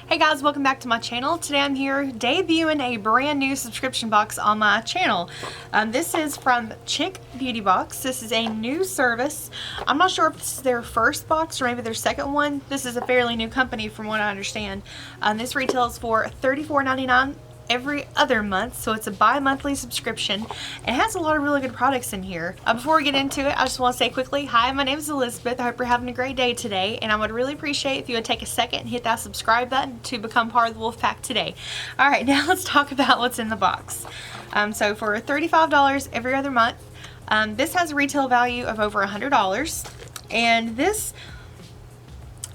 Hey guys, welcome back to my channel. Today I'm here debuting a brand new subscription box on my channel. This is from Chick Beauty Box. This is a new service. I'm not sure if this is their first box or maybe their second one. This is a fairly new company from what I understand. This retails for $34.99 every other month, so it's a bi-monthly subscription. It has a lot of really good products in here. Before we get into it, I just want to say quickly, hi, my name is Elizabeth. I hope you're having a great day today, and I would really appreciate if you would take a second and hit that subscribe button to become part of the Wolfpack today. Alright, now let's talk about what's in the box. So for $35 every other month, this has a retail value of over $100, and this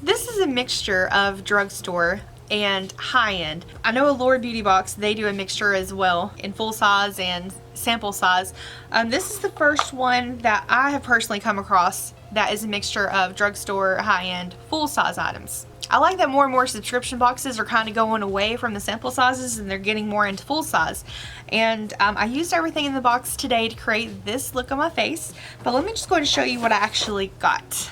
is a mixture of drugstore and high-end. I know Allure Beauty Box, they do a mixture as well in full size and sample size. This is the first one that I have personally come across that is a mixture of drugstore, high-end, full-size items. I like that more and more subscription boxes are kind of going away from the sample sizes and they're getting more into full size. And I used everything in the box today to create this look on my face, but let me just go ahead and show you what I actually got.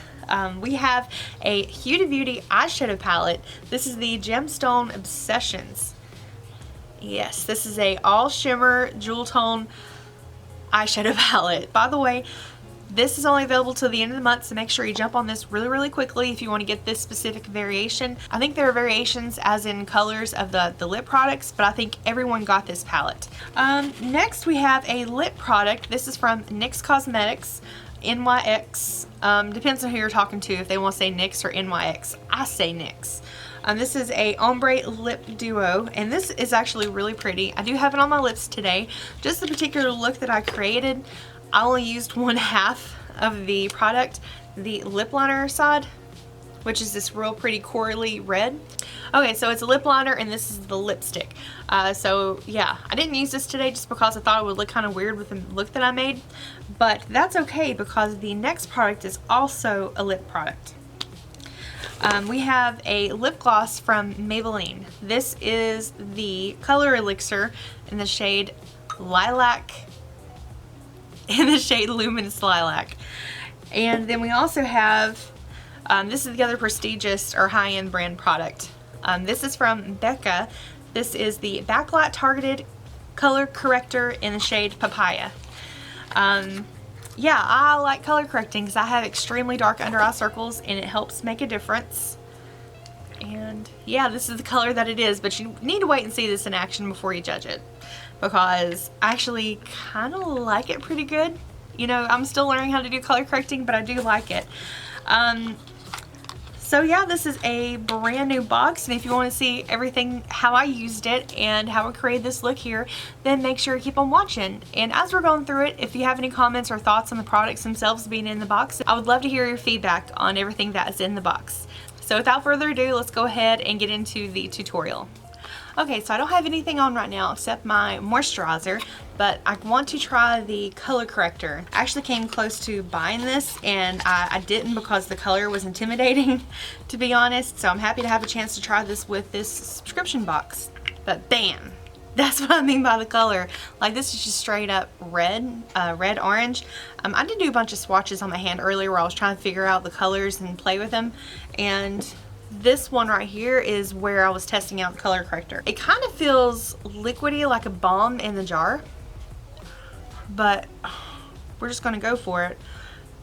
We have a Huda Beauty eyeshadow palette. This is the Gemstone Obsessions. Yes, this is a all shimmer jewel tone eyeshadow palette. By the way, this is only available till the end of the month, so make sure you jump on this really quickly if you want to get this specific variation. I think there are variations as in colors of the lip products, but I think everyone got this palette. Next we have a lip product. This is from NYX Cosmetics. NYX, depends on who you're talking to, if they want to say NYX or NYX. I say NYX. This is a ombre lip duo, and this is actually really pretty. I do have it on my lips today. Just the particular look that I created, I only used one half of the product, the lip liner side, which is this real pretty corally red. Okay, so it's a lip liner and this is the lipstick. So yeah, I didn't use this today just because I thought it would look kind of weird with the look that I made, but that's okay because the next product is also a lip product. We have a lip gloss from Maybelline. This is the Color Elixir in the shade Lilac, Luminous Lilac. And then we also have this is the other prestigious or high-end brand product. This is from Becca. This is the Backlight Targeted Color Corrector in the shade Papaya. Yeah, I like color correcting because I have extremely dark under eye circles and it helps make a difference. And yeah, this is the color that it is, but you need to wait and see this in action before you judge it, because I actually kind of like it pretty good. You know, I'm still learning how to do color correcting, but I do like it. So yeah, this is a brand new box, and if you want to see everything, how I used it and how I created this look here, then make sure you keep on watching. And as we're going through it, if you have any comments or thoughts on the products themselves being in the box, I would love to hear your feedback on everything that is in the box. So without further ado, let's go ahead and get into the tutorial. Okay, so I don't have anything on right now except my moisturizer, but I want to try the color corrector. I actually came close to buying this and I didn't because the color was intimidating, to be honest, so I'm happy to have a chance to try this with this subscription box. But bam! That's what I mean by the color. Like, this is just straight up red, red-orange. I did do a bunch of swatches on my hand earlier where I was trying to figure out the colors and play with them, and this one right here is where I was testing out the color corrector. It kind of feels liquidy, like a balm in the jar, but we're just going to go for it.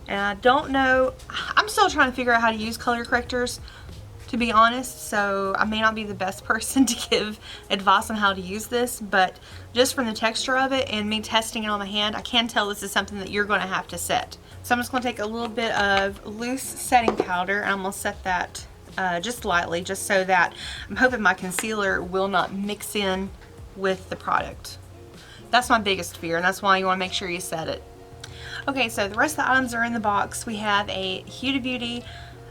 And I don't know, I'm still trying to figure out how to use color correctors, to be honest, so I may not be the best person to give advice on how to use this, but just from the texture of it and me testing it on my hand, I can tell this is something that you're going to have to set. So I'm just going to take a little bit of loose setting powder and I'm going to set that just lightly, just so that I'm hoping my concealer will not mix in with the product. That's my biggest fear, and that's why you want to make sure you set it. Okay, so the rest of the items are in the box. We have a Huda Beauty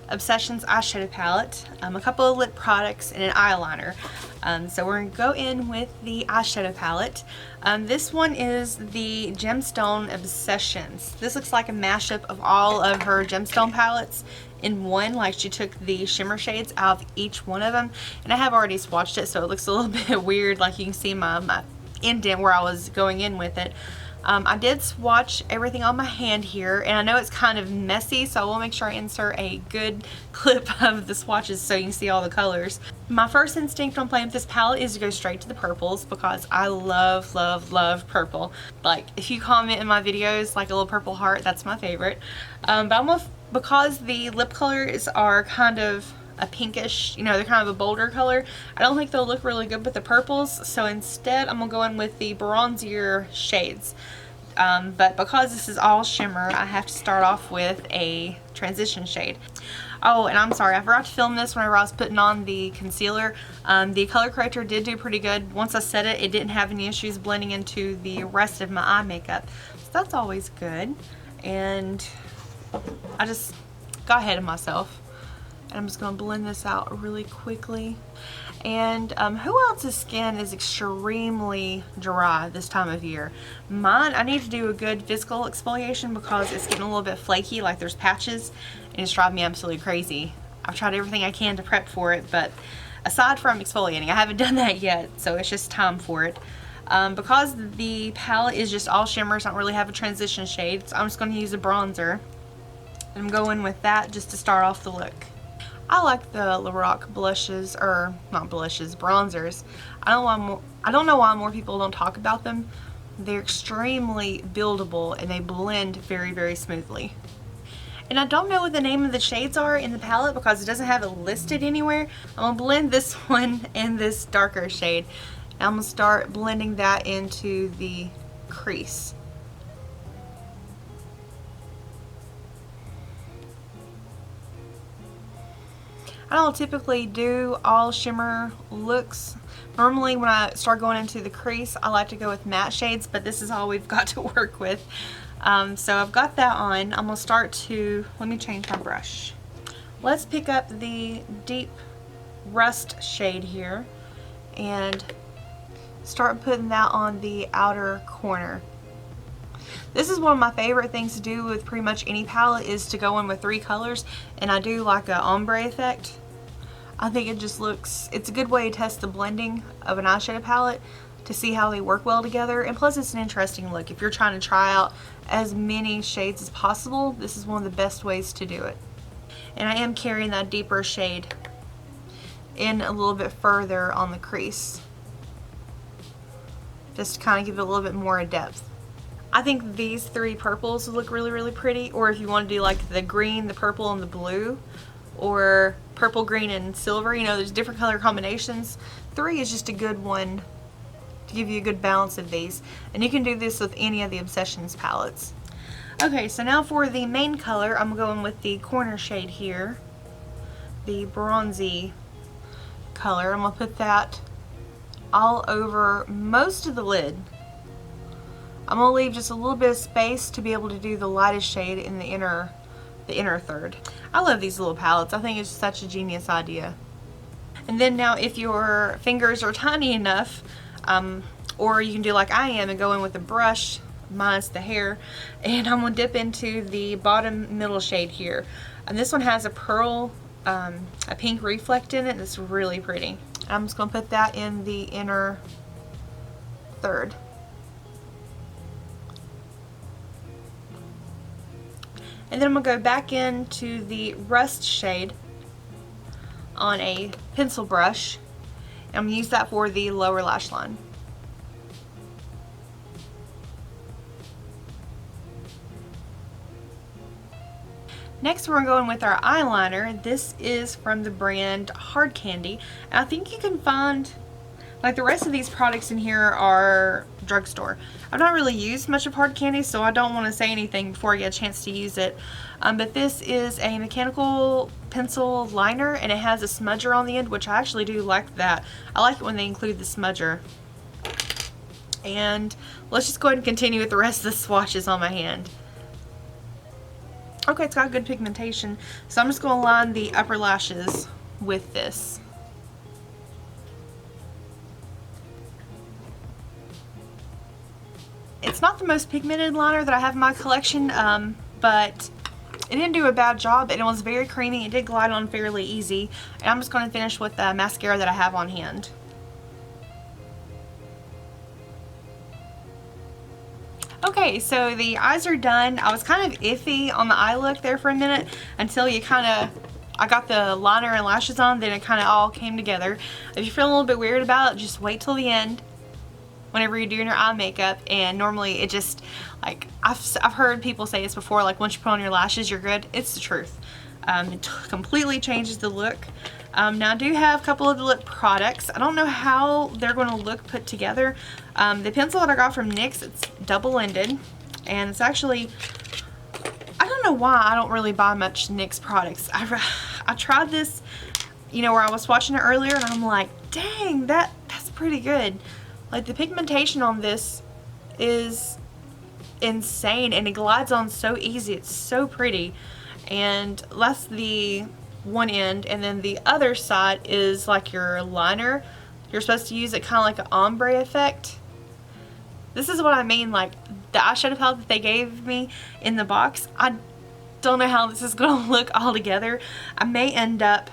Obsessions eyeshadow palette, a couple of lip products, and an eyeliner. So we're going to go in with the eyeshadow palette. This one is the Gemstone Obsessions. This looks like a mashup of all of her gemstone palettes in one. Like, she took the shimmer shades out of each one of them, and I have already swatched it, so it looks a little bit weird. Like, you can see my indent where I was going in with it. I did swatch everything on my hand here, and I know it's kind of messy, so I will make sure I insert a good clip of the swatches so you can see all the colors. My first instinct on playing with this palette is to go straight to the purples because I love, love, love purple. Like, if you comment in my videos like a little purple heart, that's my favorite. But I'm gonna, because the lip colors are kind of a pinkish, you know, they're kind of a bolder color, I don't think they'll look really good with the purples, so instead I'm gonna go in with the bronzier shades. But because this is all shimmer, I have to start off with a transition shade. Oh, and I'm sorry, I forgot to film this whenever I was putting on the concealer. The color corrector did do pretty good. Once I set it, it didn't have any issues blending into the rest of my eye makeup, so that's always good. And I just got ahead of myself. And I'm just going to blend this out really quickly. And who else's skin is extremely dry this time of year? Mine, I need to do a good physical exfoliation because it's getting a little bit flaky, like there's patches, and it's driving me absolutely crazy. I've tried everything I can to prep for it, but aside from exfoliating, I haven't done that yet, so it's just time for it. Because the palette is just all shimmers, I don't really have a transition shade, so I'm just going to use a bronzer. And I'm going with that just to start off the look. I like the Lorac blushes, or not blushes, bronzers. I don't know why more people don't talk about them. They're extremely buildable and they blend very, very smoothly. And I don't know what the name of the shades are in the palette because it doesn't have it listed anywhere. I'm going to blend this one and this darker shade. And I'm going to start blending that into the crease. I don't typically do all shimmer looks. Normally when I start going into the crease, I like to go with matte shades, but this is all we've got to work with. So I've got that on. I'm going to start to, let me change my brush. Let's pick up the deep rust shade here and start putting that on the outer corner. This is one of my favorite things to do with pretty much any palette, is to go in with 3 colors, and I do like a ombre effect. I think it just looks, it's a good way to test the blending of an eyeshadow palette to see how they work well together, and plus it's an interesting look. If you're trying to try out as many shades as possible, this is one of the best ways to do it. And I am carrying that deeper shade in a little bit further on the crease, just to kind of give it a little bit more depth. I think these 3 purples look really, really pretty, or if you want to do like the green, the purple, and the blue, or purple, green, and silver, you know, there's different color combinations. 3 is just a good one to give you a good balance of these, and you can do this with any of the Obsessions palettes. Okay, so now for the main color, I'm going with the corner shade here, the bronzy color. I'm going to put that all over most of the lid. I'm going to leave just a little bit of space to be able to do the lightest shade in the inner third. I love these little palettes. I think it's such a genius idea. And then now if your fingers are tiny enough, or you can do like I am and go in with a brush minus the hair, and I'm going to dip into the bottom middle shade here. And this one has a pearl, a pink reflect in it. It's really pretty. I'm just going to put that in the inner third. And then I'm going to go back into the rust shade on a pencil brush. And I'm going to use that for the lower lash line. Next we're going with our eyeliner. This is from the brand Hard Candy. And I think you can find, like the rest of these products in here are drugstore. I've not really used much of Hard Candy, so I don't want to say anything before I get a chance to use it. But this is a mechanical pencil liner, and it has a smudger on the end, which I actually do like that. I like it when they include the smudger. And let's just go ahead and continue with the rest of the swatches on my hand. Okay, it's got good pigmentation, so I'm just going to line the upper lashes with this. It's not the most pigmented liner that I have in my collection, but it didn't do a bad job, and it was very creamy. It did glide on fairly easy. And I'm just going to finish with the mascara that I have on hand. Okay, Okay, so the eyes are done. I was kind of iffy on the eye look there for a minute until I got the liner and lashes on, then it kind of all came together. If you feel a little bit weird about it, just wait till the end whenever you're doing your eye makeup, and normally it just, like, I've heard people say this before, like once you put on your lashes, you're good. It's the truth. It completely changes the look. Now I do have a couple of the lip products. I don't know how they're going to look put together. The pencil that I got from NYX, it's double-ended, and it's actually, I don't know why I don't really buy much NYX products. I tried this, you know, where I was watching it earlier, and I'm like, dang, that's pretty good. Like, the pigmentation on this is insane, and it glides on so easy. It's so pretty. And that's the one end, and then the other side is like your liner. You're supposed to use it kind of like an ombre effect. This is what I mean, like the eyeshadow palette that they gave me in the box. I don't know how this is going to look all together. I may end up,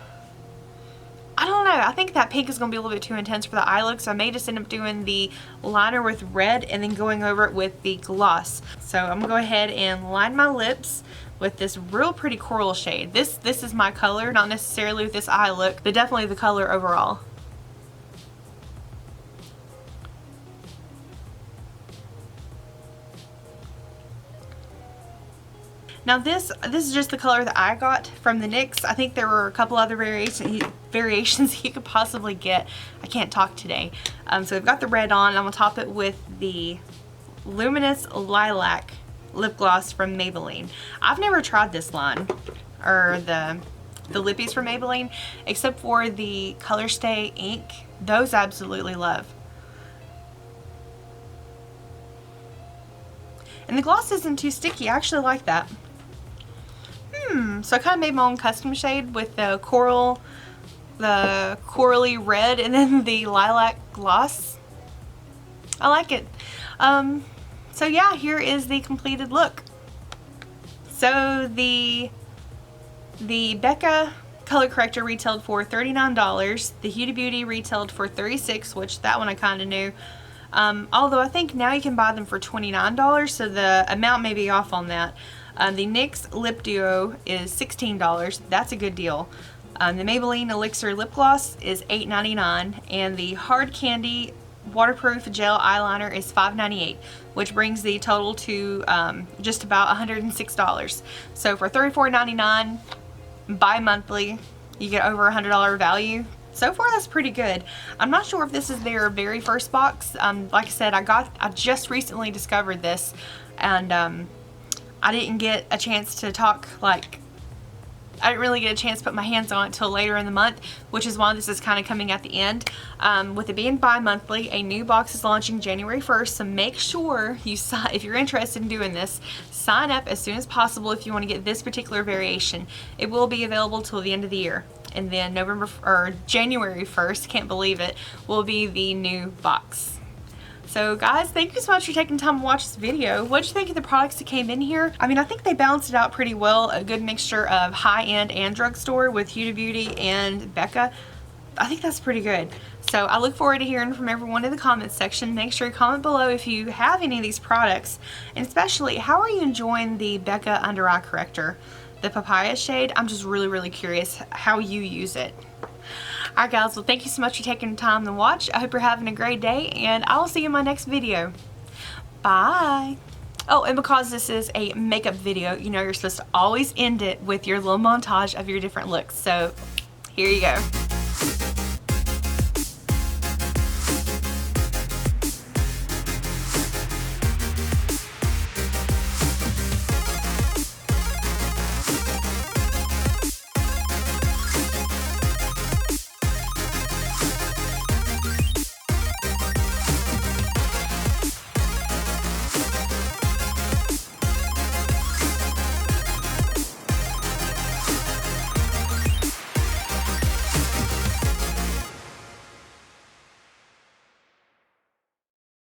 I don't know, I think that pink is going to be a little bit too intense for the eye look, so I may just end up doing the liner with red and then going over it with the gloss. So I'm going to go ahead and line my lips with this real pretty coral shade. This is my color, not necessarily with this eye look, but definitely the color overall. Now this is just the color that I got from the NYX. I think there were a couple other variations you could possibly get. I can't talk today. So we've got the red on. I'm gonna top it with the Luminous Lilac lip gloss from Maybelline. I've never tried this line, or the lippies from Maybelline, except for the Color Stay ink. Those I absolutely love. And the gloss isn't too sticky. I actually like that. So I kind of made my own custom shade with the corally red and then the lilac gloss. I like it. So yeah, here is the completed look. So the Becca color corrector retailed for $39. The Huda Beauty retailed for $36, which that one I kind of knew. Although I think now you can buy them for $29, so the amount may be off on that. The NYX Lip Duo is $16. That's a good deal. The Maybelline Elixir Lip Gloss is $8.99, and the Hard Candy Waterproof Gel Eyeliner is $5.98, which brings the total to just about $106. So for $34.99 bi-monthly, you get over $100 value. So far that's pretty good. I'm not sure if this is their very first box. Like I said, I just recently discovered this, and I didn't get a chance to talk, like, I didn't really get a chance to put my hands on it till later in the month, which is why this is kind of coming at the end. With it being bi-monthly, a new box is launching January 1st, so make sure you sign, if you're interested in doing this, sign up as soon as possible if you want to get this particular variation. It will be available till the end of the year, and then January 1st, can't believe it, will be the new box. So guys, thank you so much for taking time to watch this video. What did you think of the products that came in here? I mean, I think they balanced it out pretty well. A good mixture of high-end and drugstore with Huda Beauty and Becca. I think that's pretty good. So I look forward to hearing from everyone in the comments section. Make sure you comment below if you have any of these products. And especially, how are you enjoying the Becca Under Eye Corrector? The papaya shade? I'm just really, really curious how you use it. Alright guys, well thank you so much for taking the time to watch. I hope you're having a great day, and I will see you in my next video. Bye! Oh, and because this is a makeup video, you know you're supposed to always end it with your little montage of your different looks. So, here you go.